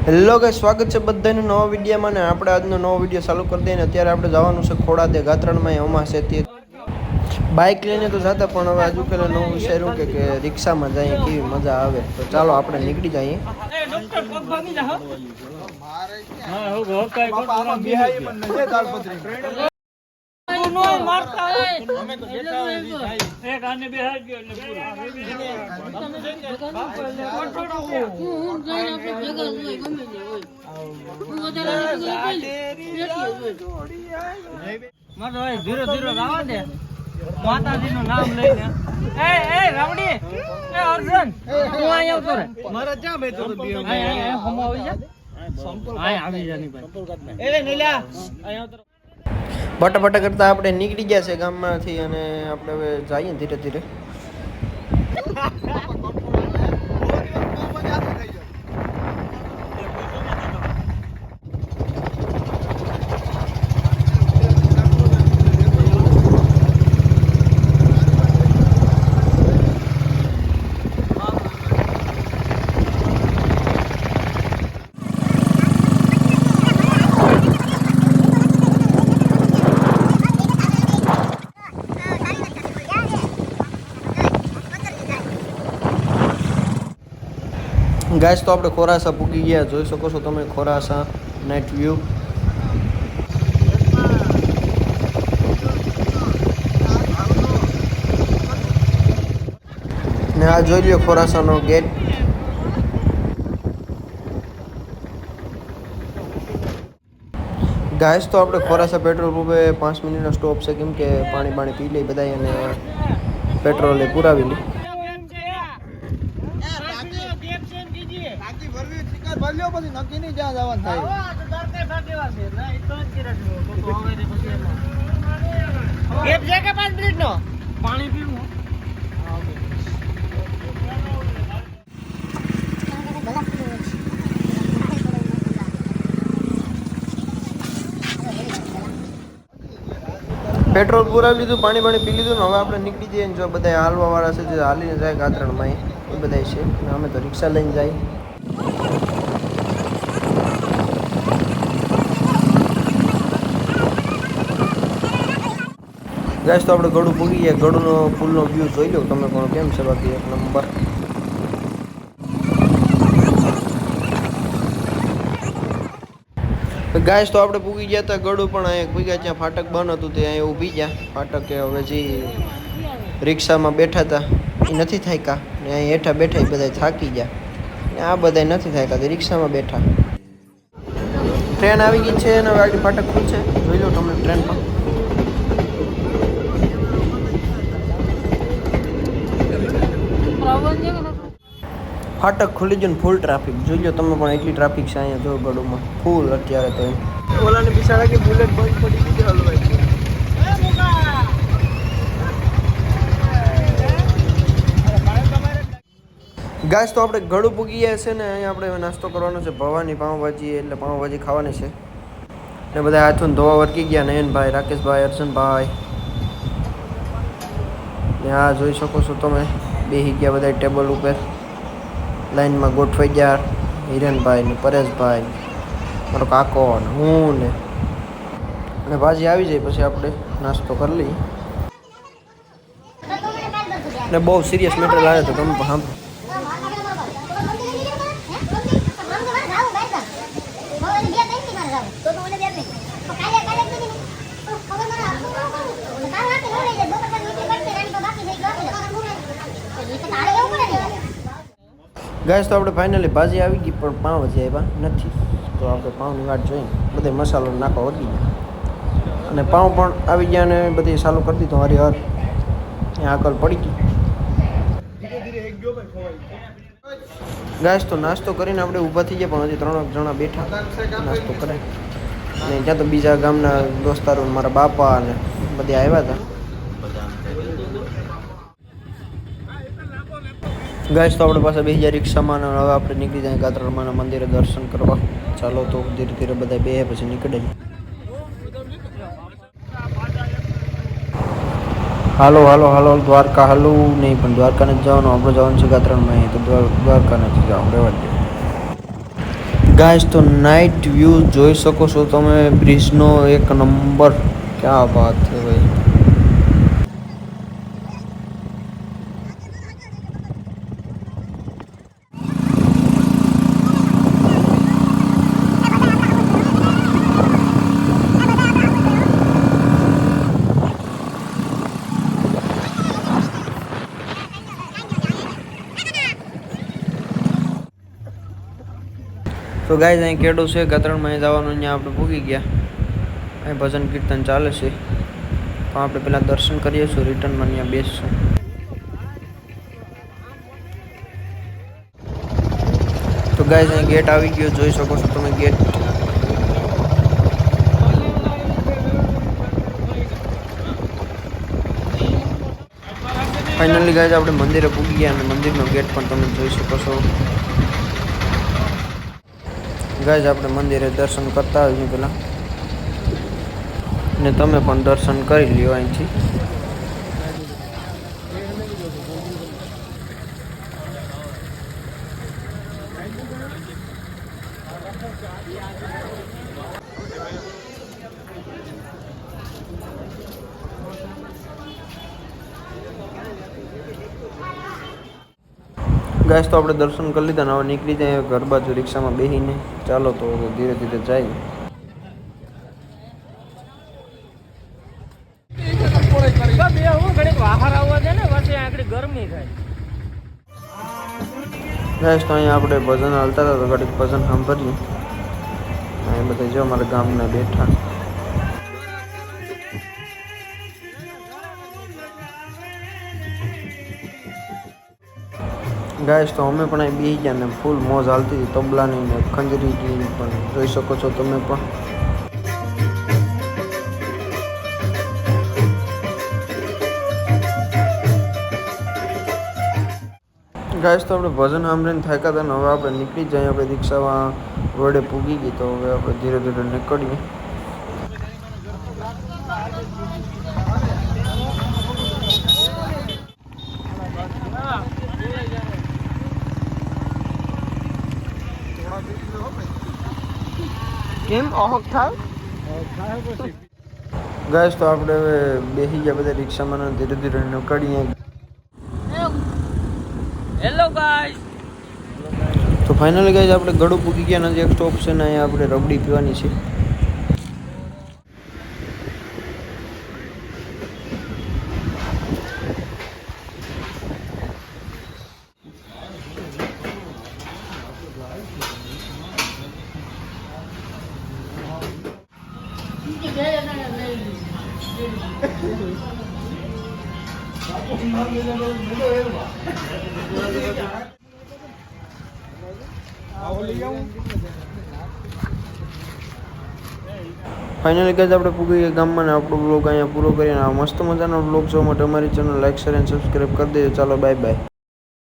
Hello guys, સ્વાગત છે બધાનું નવા વિડીયોમાં ને આપણે આજનો નવો વિડીયો ચાલુ કરી દઈએ ને અત્યારે આપણે જવાનું છે ખોડા દે ગાત્રણમાં અમાસ છે તે બાઇક લઈને તો જતા પણ હવે હજુ પેલા નવું વિચાર્યું કે રિક્ષામાં જઈએ કેવી મજા આવે તો ચાલો આપણે નીકળી જઈએ. ધીરે ધીરે જવા દે માતાજી નું નામ લઈને. એ રાવડી, એ અર્જુન, તું અહીંયા આવતો રે. મારે ક્યાં બેઠો તો બીઓ અહીંયા હમ આવી જા. આવી જા ની ભાઈ. એ નીલા અહીંયા આવતો. બટા કરતા આપણે નીકળી ગયા છે ગામમાંથી અને આપણે હવે જઈએ ધીરે ધીરે. ગાઈસ તો આપણે ખોરાસા પૂગી ગયા, જોઈ શકો છો તમે ખોરાસા નાઇટ વ્યૂ. ને આ જોઈ લ્યો ખોરાસાનો ગેટ. ગાઈસ તો આપણે ખોરાસા પેટ્રોલ પંપે 5 મિનિટનો સ્ટોપ છે કેમ કે પાણી પી લઈ બધા અને પેટ્રોલ એ પુરાવી લી. પછી નક્કી નહીં જ્યાં જવાનું થાય. પાણી પીવું. પેટ્રોલ પુરાવી લીધું, પાણી પી લીધું ને હવે આપણે નીકળી જઈએ. જો બધા હાલવા વાળા છે જે હાલીને જાય ગાત્રણમાં એ બધા છે, અમે તો રિક્ષા લઈને જાય. ગાઈસ તો આપણે ગળું પૂગી ગયા. ગળુનો ફૂલનો વ્યૂ જોઈ લો તમે પણ કેમ છે, બાકી એક નંબર. ગાઈસ તો આપણે પૂગી ગયા હતા ગળું, પણ અહીંયા પૂગ્યા ત્યાં ફાટક બંધ હતું તે અહીંયા ઊભી ગયા. ફાટક હવે જે રિક્ષામાં બેઠા હતા એ નથી થાક્યા ને અહીં હેઠા બેઠા એ બધા થાકી ગયા ને આ બધા નથી થાક્યા તે રિક્ષામાં બેઠા. ટ્રેન આવી ગઈ છે અને હવે આગળ ફાટક ખુલશે, જોઈ લો તમે ટ્રેનમાં. ફાટક ખુલી ગયું ને ફૂલ ટ્રાફિક જોઈ લો તમે પણ. એટલી ટ્રાફિક છે અહીંયા જો ગળુમાં ફૂલ અત્યારે તો. ઓલાને બિચારા કે બુલેટ બંધ પડી ગઈ હલવાઈ. ગાઈસ તો આપણે ગળું પૂગી ગયા છે ને અહીંયા આપણે નાસ્તો કરવાનો છે ભવાની પાઉંભાજી, એટલે પાઉંભાજી ખાવાની છે ને બધા હાથોને ધોવા વર્કી ગયા. નયનભાઈ, રાકેશભાઈ, અર્જુનભાઈ ને આ જોઈ શકો છો તમે બેસી ગયા બધા ટેબલ ઉપર લાઈનમાં ગોઠવાઈ ગયા. હિરેનભાઈ ને પરેશભાઈ, મારો કાકો ને હું ને ભાજી આવી જાય પછી આપણે નાસ્તો કરી લઈએ. ને બહુ સિરિયસ મેટર લાગે તો તમે પણ સાંભળો. ગાઈસ તો આપણે ફાઇનલી ભાજી આવી ગઈ પણ પાઉં હજી આવ્યા નથી, તો આપણે પાઉંની વાટ જોઈને બધે મસાલો નાખવા વળગી ગયા અને પાઉં પણ આવી ગયા અને બધી ચાલુ કરી દીધું. હરિહર ત્યાં આગળ પડી ગઈ. ગાઈસ તો નાસ્તો કરીને આપણે ઊભા થઈ ગયા પણ હજી 3 જણા બેઠા નાસ્તો કરે ને ત્યાં તો બીજા ગામના દોસ્તારો મારા બાપા અને બધા આવ્યા હતા. ગાઈસ તો આપણે પાસે 2000 રિક્ષામાં અને હવે આપણે નીકળી જાય ગાત્રણમાના મંદિરે દર્શન કરવા. ચાલો તો ધીરે ધીરે બધા બે પછી નીકળે. હાલો હાલો હાલો દ્વારકા હાલું નહીં પણ દ્વારકા નથી જવાનું, આપણે જવાનું છે ગાત્રણમાં. તો દ્વારકા નથી જવાનું, રહેવા દે. ગાઈસ તો નાઇટ વ્યૂ જોઈ શકો છો તમે બ્રિજનો એક નંબર. ક્યાં વાત છે ભાઈ. તો ગાઈસ અહીં કેડો છે ગતરણમાં જવાનું, અહીંયા આપણે ભૂગી ગયા. અહીં ભજન કીર્તન ચાલે છે, તો આપણે પહેલાં દર્શન કરીએ છીએ, રિટર્નમાં અહીંયા બેસશું. તો ગાઈસ અહીં ગેટ આવી ગયો, જોઈ શકો છો તમે ગેટ. ફાઇનલી ગાઈસ આપણે મંદિરે પૂગી ગયા અને મંદિરનો ગેટ પણ તમે જોઈ શકો છો. ગાઈસ આપણે મંદિરે દર્શન કરતા આવીએ પહેલાં, ને તમે પણ દર્શન કરી લ્યો અહીંથી. ગાઈસ તો આપણે દર્શન કરી લીધા ને હવે નીકળી જાય ઘર બાજુ રિક્ષામાં બેસીને. ચાલો તો ધીરે ધીરે જાય. ગાઈસ તો અહીંયા આપણે ભજન હાલતા હતા તો ઘડીક ભજન સાંભળ્યું. અહીં બધા જો અમારા ગામના બેઠા. ગાઈસ તો અમે પણ અહીં બેસી ગયા ને ફૂલ મોજ હાલતી હતી તબલાની ને ખંજરીની પણ જોઈ શકો છો તમે પણ. ગાઈસ તો આપણે ભજન સાંભળીને થાક્યા હતા ને હવે આપણે નીકળી જાય. આપણે રિક્ષામાં રોડે પૂગી ગઈ તો હવે આપણે ધીરે ધીરે નીકળીએ. કેમ અહોક થાય ગાઈસ તો આપણે હવે બેસી ગયા બધા રિક્ષામાં ધીરે ધીરે નીકળીએ. Hello guys. તો ફાઇનલી ગાઈસ આપણે ગળું પૂગી ગયા. નજીક સ્ટોપ છે ને અહીંયા આપણે રબડી પીવાની છે. ફાઇનલી ગાઈસ આપણે પૂગી ગયા ગામમાં ને આપણો બ્લોગ અહીંયા પૂરો કરીએ. મસ્ત મજાનો બ્લોગ જોવા માટે અમારી ચેનલ લાઈક શેર અને સબસ્ક્રાઈબ કરી દેજો. ચાલો બાય બાય.